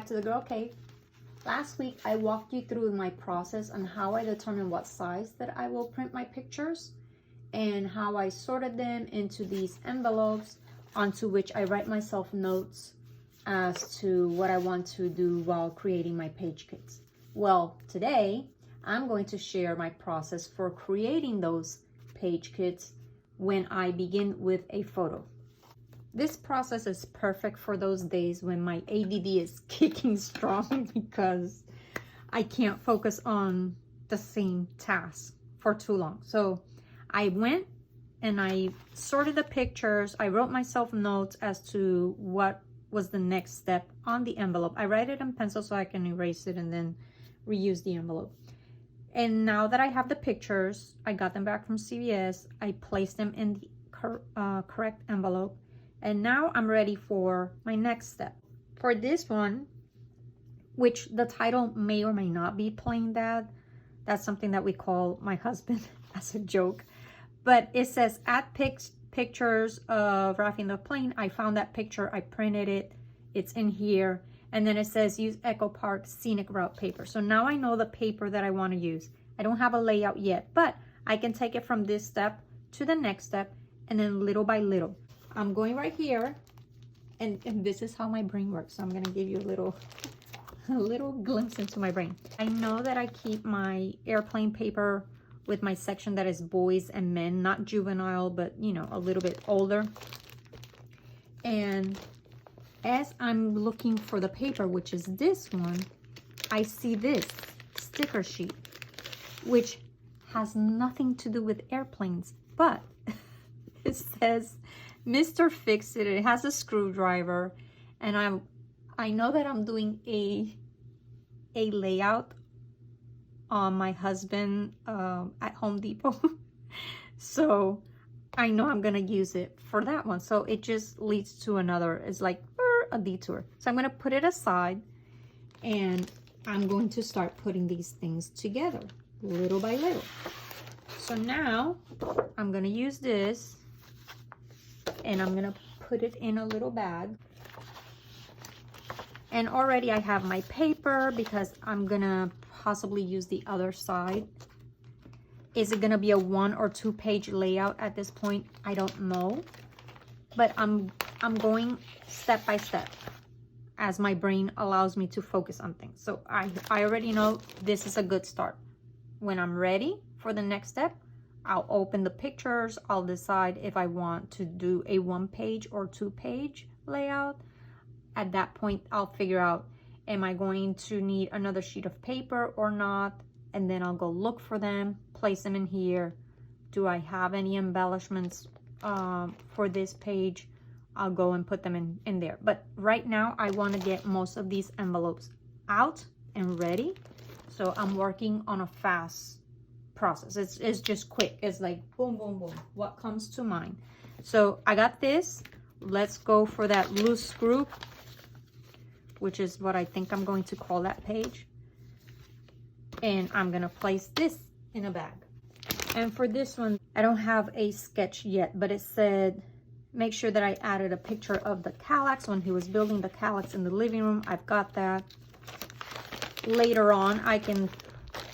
back to the Girl Cave. Last week I walked you through my process on how I determine what size that I will print my pictures and how I sorted them into these envelopes onto which I write myself notes as to what I want to do while creating my page kits. Well, today I'm going to share my process for creating those page kits when I begin with a photo. This process is perfect for those days when my ADD is kicking strong because I can't focus on the same task for too long. So I went and I sorted the pictures. I wrote myself notes as to what was the next step on the envelope. I write it in pencil so I can erase it and then reuse the envelope. And now that I have the pictures, I got them back from CVS. I placed them in the correct envelope. And now I'm ready for my next step. For this one, which the title may or may not be Plain Dad, that's something that we call my husband as a joke. But it says, add pictures of Rafi the Plane. I found that picture, I printed it, it's in here. And then it says, use Echo Park Scenic Route paper. So now I know the paper that I want to use. I don't have a layout yet, but I can take it from this step to the next step, and then little by little. I'm going right here, and this is how my brain works. So I'm gonna give you a little glimpse into my brain. I know that I keep my airplane paper with my section that is boys and men, not juvenile, but you know, a little bit older. And as I'm looking for the paper, which is this one, I see this sticker sheet, which has nothing to do with airplanes, but it says Mr. Fix-It. It has a screwdriver, and I know that I'm doing a layout on my husband at Home Depot. So I know I'm gonna use it for that one. So it just leads to another, it's like a detour. So I'm gonna put it aside, and I'm going to start putting these things together little by little. So now I'm gonna use this, and I'm gonna put it in a little bag. And already I have my paper because I'm gonna possibly use the other side. Is it gonna be a 1 or 2 page layout at this point? I don't know, but I'm going step by step as my brain allows me to focus on things. So I already know this is a good start. When I'm ready for the next step, I'll open the pictures. I'll decide if I want to do a 1 page or 2 page layout. At that point, I'll figure out, am I going to need another sheet of paper or not? And then I'll go look for them, place them in here. Do I have any embellishments for this page? I'll go and put them in there. But right now, I want to get most of these envelopes out and ready. So I'm working on a fast process. It's just quick. It's like boom, boom, boom. What comes to mind? So I got this. Let's go for that loose screw, which is what I think I'm going to call that page. And I'm gonna place this in a bag. And for this one, I don't have a sketch yet, but it said, make sure that I added a picture of the Kallax when he was building the Kallax in the living room. I've got that. Later on, I can,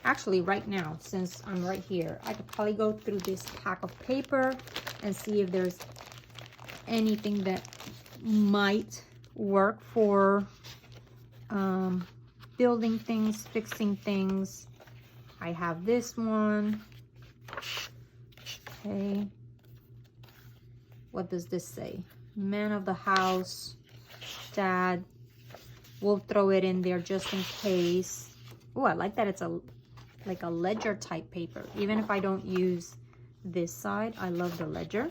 actually right now, since I'm right here, I could probably go through this pack of paper and see if there's anything that might work for building things, fixing things. I have this one. Okay. What does this say? Man of the house, dad. We'll throw it in there just in case. Oh, I like that it's like a ledger type paper. Even if I don't use this side, I love the ledger.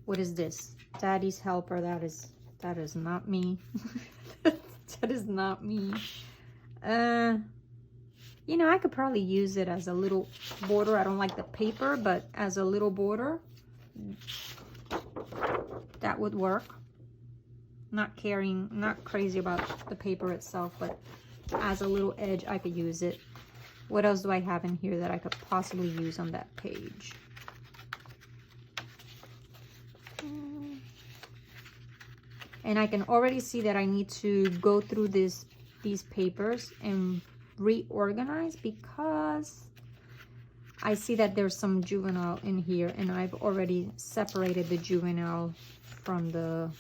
What is this? Daddy's helper. That is not me. That is not me. You know, I could probably use it as a little border. I don't like the paper, but as a little border, that would work. Not crazy about the paper itself, but as a little edge, I could use it. What else do I have in here that I could possibly use on that page? And I can already see that I need to go through these papers and reorganize, because I see that there's some juvenile in here, and I've already separated the juvenile from the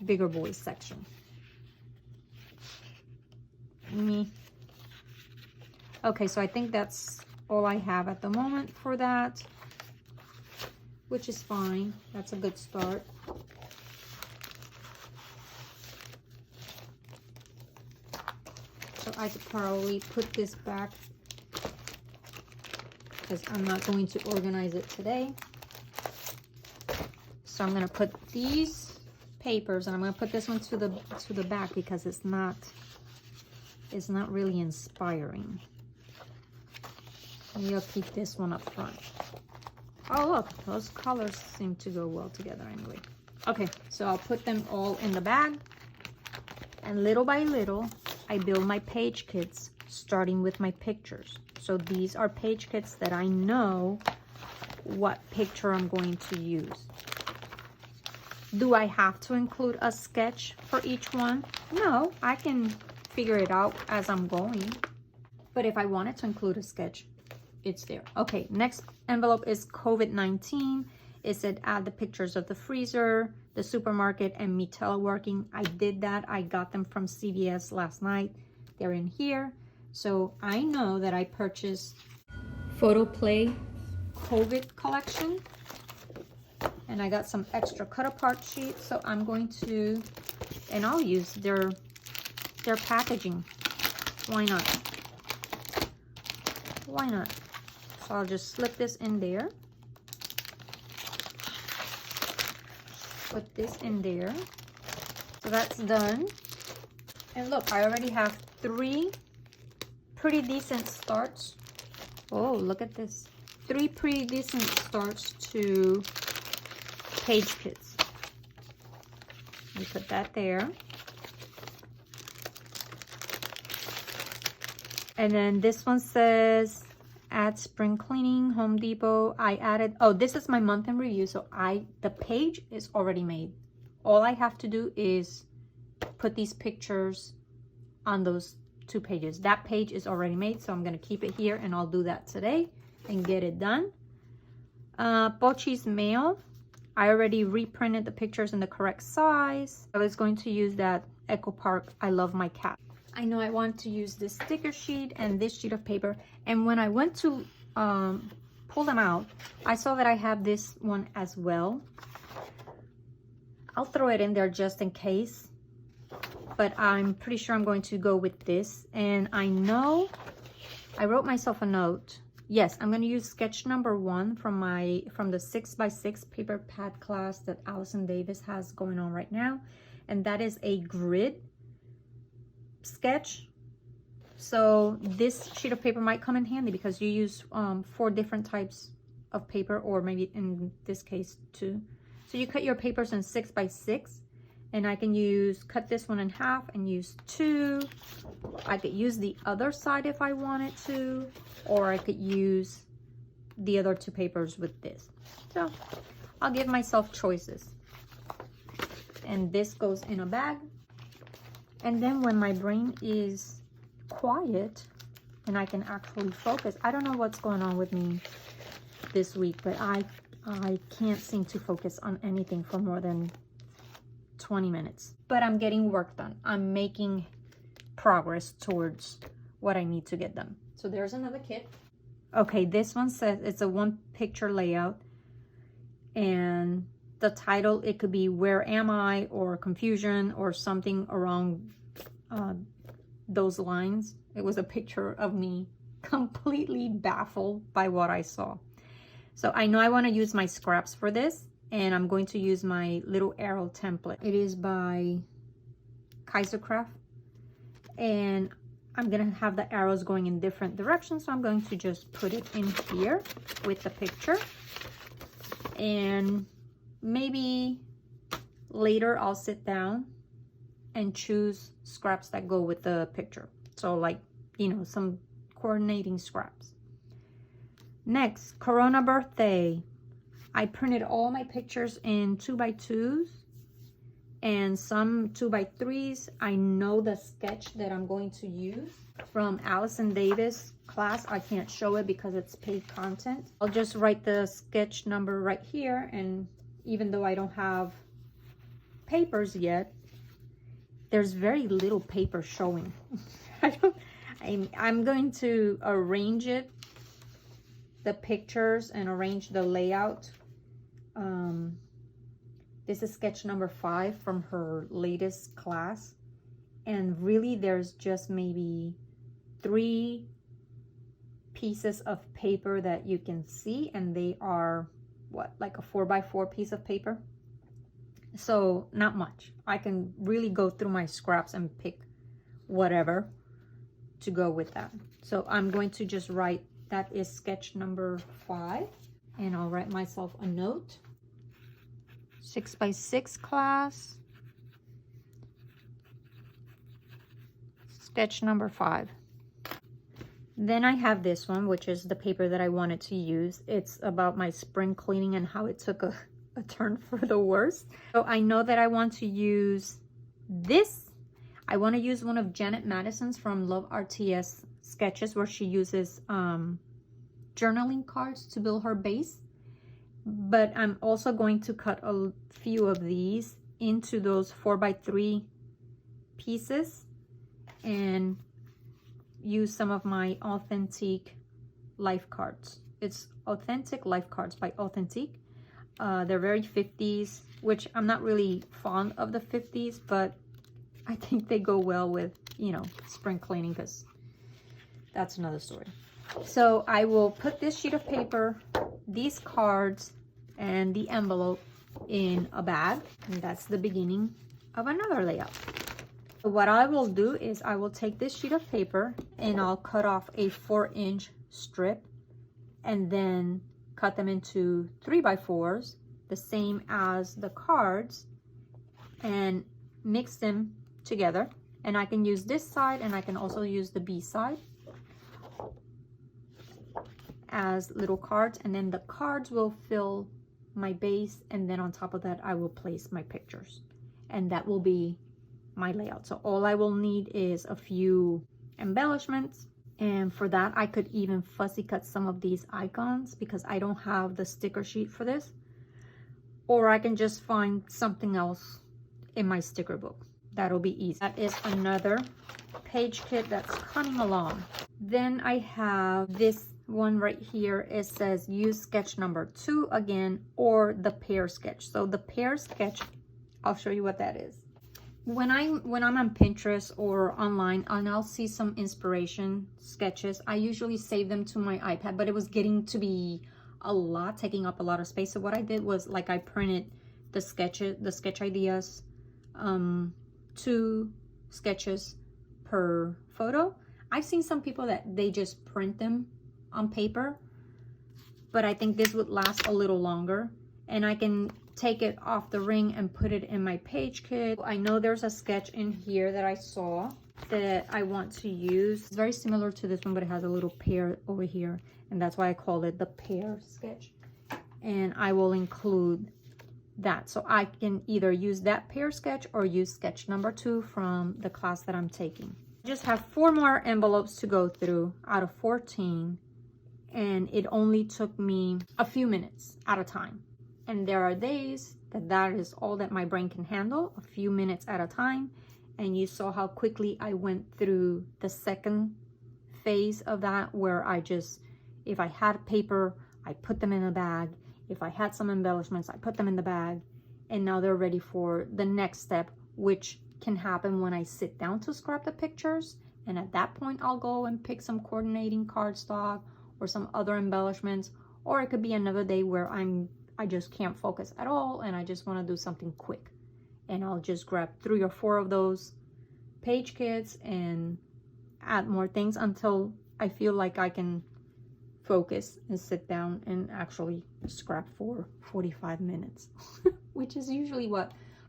bigger boys section. Okay, so I think that's all I have at the moment for that, which is fine. That's a good start. So I could probably put this back, because I'm not going to organize it today. So I'm going to put these papers, and I'm going to put this one to the back, because it's not really inspiring. Maybe I'll keep this one up front. Oh look, those colors seem to go well together anyway. Okay, so I'll put them all in the bag, and little by little I build my page kits, starting with my pictures. So these are page kits that I know what picture I'm going to use. Do I have to include a sketch for each one? No, I can figure it out as I'm going. But if I wanted to include a sketch, it's there. Okay, next envelope is COVID-19. It said add the pictures of the freezer, the supermarket, and me teleworking. I did that. I got them from CVS last night. They're in here. So I know that I purchased Photo Play COVID collection, and I got some extra cut apart sheets. So I'm going to, and I'll use their packaging. Why not? Why not? So I'll just slip this in there. Put this in there. So that's done. And look, I already have 3 pretty decent starts. Oh, look at this. 3 pretty decent starts to page kits. We put that there. And then this one says add spring cleaning, Home Depot. I added, oh, this is my month in review. So the page is already made. All I have to do is put these pictures on those 2 pages. That page is already made, so I'm going to keep it here, and I'll do that today and get it done. Pochi's mail. I already reprinted the pictures in the correct size. I was going to use that Echo Park I Love My Cat. I know I want to use this sticker sheet and this sheet of paper, and when I went to pull them out, I saw that I have this one as well. I'll throw it in there just in case, but I'm pretty sure I'm going to go with this. And I know I wrote myself a note. Yes, I'm going to use sketch number 1 from the 6x6 paper pad class that Allison Davis has going on right now, and that is a grid sketch. So this sheet of paper might come in handy, because you use 4 different types of paper, or maybe in this case 2. So you cut your papers in 6x6, and I can cut this one in half and use 2. I could use the other side if I wanted to, or I could use the other 2 papers with this. So I'll give myself choices. And this goes in a bag. And then when my brain is quiet and I can actually focus, I don't know what's going on with me this week, but I can't seem to focus on anything for more than 20 minutes. But I'm getting work done. I'm making progress towards what I need to get done. So there's another kit. Okay, this one says it's a 1 picture layout, and the title, it could be Where Am I, or Confusion, or something around those lines. It was a picture of me completely baffled by what I saw. So I know I want to use my scraps for this, and I'm going to use my little arrow template. It is by Kaisercraft, and I'm going to have the arrows going in different directions, so I'm going to just put it in here with the picture. And maybe later I'll sit down and choose scraps that go with the picture. So like, you know, some coordinating scraps. Next, Corona birthday. I printed all my pictures in 2x2s, and some 2x3s. I know the sketch that I'm going to use from Allison Davis class. I can't show it because it's paid content. I'll just write the sketch number right here, and even though I don't have papers yet, there's very little paper showing. I'm going to arrange it, the pictures, and arrange the layout. This is sketch number 5 from her latest class, and really there's just maybe 3 pieces of paper that you can see, and they are what, like a 4x4 piece of paper, so not much. I can really go through my scraps and pick whatever to go with that. So I'm going to just write that is sketch number 5, and I'll write myself a note. 6x6 class, sketch number 5. Then I have this one, which is the paper that I wanted to use. It's about my spring cleaning and how it took a turn for the worse. So I know that I want to use this. I want to use one of Janet Madison's from Love RTS sketches, where she uses journaling cards to build her base. But I'm also going to cut a few of these into those 4x3 pieces and use some of my authentic life cards. It's Authentic Life Cards by Authentic. They're very 50s, which I'm not really fond of the 50s, but I think they go well with, you know, spring cleaning, because that's another story. So I will put this sheet of paper, these cards, and the envelope in a bag, and that's the beginning of another layout. So what I will do is I will take this sheet of paper and I'll cut off a 4-inch strip, and then cut them into 3x4s, the same as the cards, and mix them together. And I can use this side, and I can also use the B side as little cards, and then the cards will fill my base, and then on top of that I will place my pictures, and that will be my layout. So all I will need is a few embellishments, and for that I could even fussy cut some of these icons because I don't have the sticker sheet for this, or I can just find something else in my sticker book. That'll be easy. That is another page kit that's coming along. Then I have this one right here. It says use sketch number 2 again, or the pear sketch. So the pear sketch, I'll show you what that is. When I'm on Pinterest or online and I'll see some inspiration sketches, I usually save them to my iPad, but it was getting to be a lot, taking up a lot of space. So what I did was, like, I printed the sketch ideas, 2 sketches per photo. I've seen some people that they just print them on paper, but I think this would last a little longer, and I can take it off the ring and put it in my page kit. I know there's a sketch in here that I saw that I want to use. It's very similar to this one, but it has a little pear over here, and that's why I call it the pear sketch, and I will include that. So I can either use that pear sketch or use sketch number 2 from the class that I'm taking. I just have 4 more envelopes to go through out of 14, and it only took me a few minutes at a time. And there are days that is all that my brain can handle, a few minutes at a time. And you saw how quickly I went through the second phase of that, where I just, if I had paper, I put them in a bag. If I had some embellishments, I put them in the bag. And now they're ready for the next step, which can happen when I sit down to scrap the pictures. And at that point, I'll go and pick some coordinating cardstock or some other embellishments. Or it could be another day where I just can't focus at all and I just want to do something quick. And I'll just grab 3 or 4 of those page kits and add more things until I feel like I can focus and sit down and actually scrap for 45 minutes, which is usually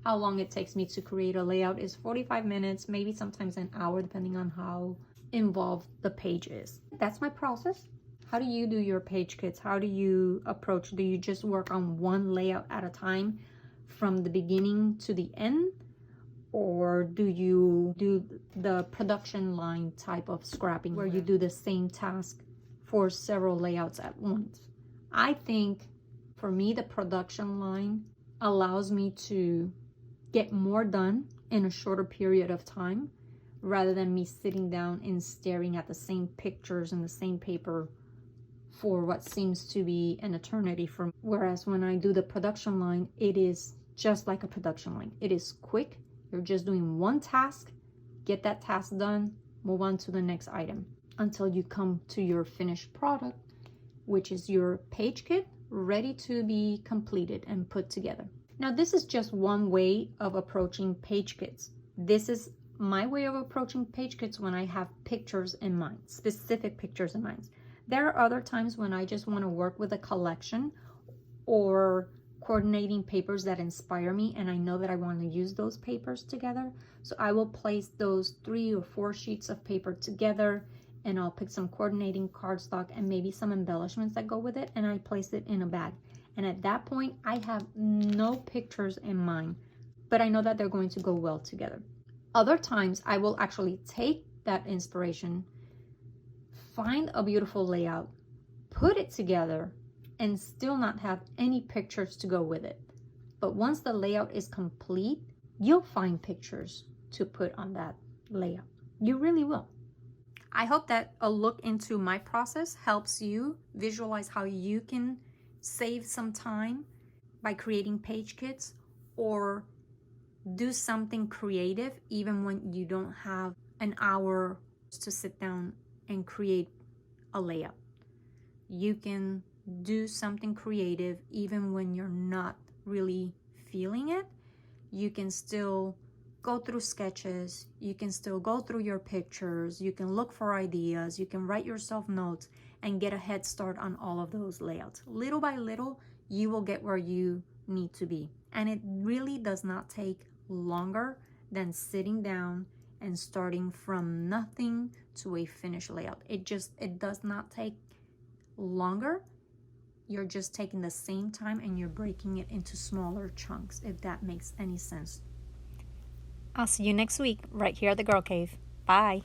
how long it takes me to create a layout, is 45 minutes, maybe sometimes an hour, depending on how involved the page is. That's my process. How do you do your page kits? How do you approach? Do you just work on one layout at a time from the beginning to the end? Or do you do the production line type of scrapping where you do the same task for several layouts at once? I think for me, the production line allows me to get more done in a shorter period of time rather than me sitting down and staring at the same pictures and the same paper for what seems to be an eternity for me. Whereas when I do the production line, it is just like a production line. It is quick. You're just doing one task, get that task done, move on to the next item until you come to your finished product, which is your page kit ready to be completed and put together. Now, this is just one way of approaching page kits. This is my way of approaching page kits when I have pictures in mind, specific pictures in mind. There are other times when I just want to work with a collection or coordinating papers that inspire me, and I know that I want to use those papers together. So I will place those 3 or 4 sheets of paper together, and I'll pick some coordinating cardstock and maybe some embellishments that go with it, and I place it in a bag. And at that point, I have no pictures in mind, but I know that they're going to go well together. Other times, I will actually take that inspiration, find a beautiful layout, put it together, and still not have any pictures to go with it. But once the layout is complete, you'll find pictures to put on that layout. You really will. I hope that a look into my process helps you visualize how you can save some time by creating page kits or do something creative even when you don't have an hour to sit down and create a layout. You can do something creative even when you're not really feeling it. You can still go through sketches, you can still go through your pictures, you can look for ideas, you can write yourself notes and get a head start on all of those layouts. Little by little, you will get where you need to be. And it really does not take longer than sitting down and starting from nothing to a finished layout. It does not take longer. You're just taking the same time and you're breaking it into smaller chunks, if that makes any sense. I'll see you next week right here at the Girl Cave. Bye.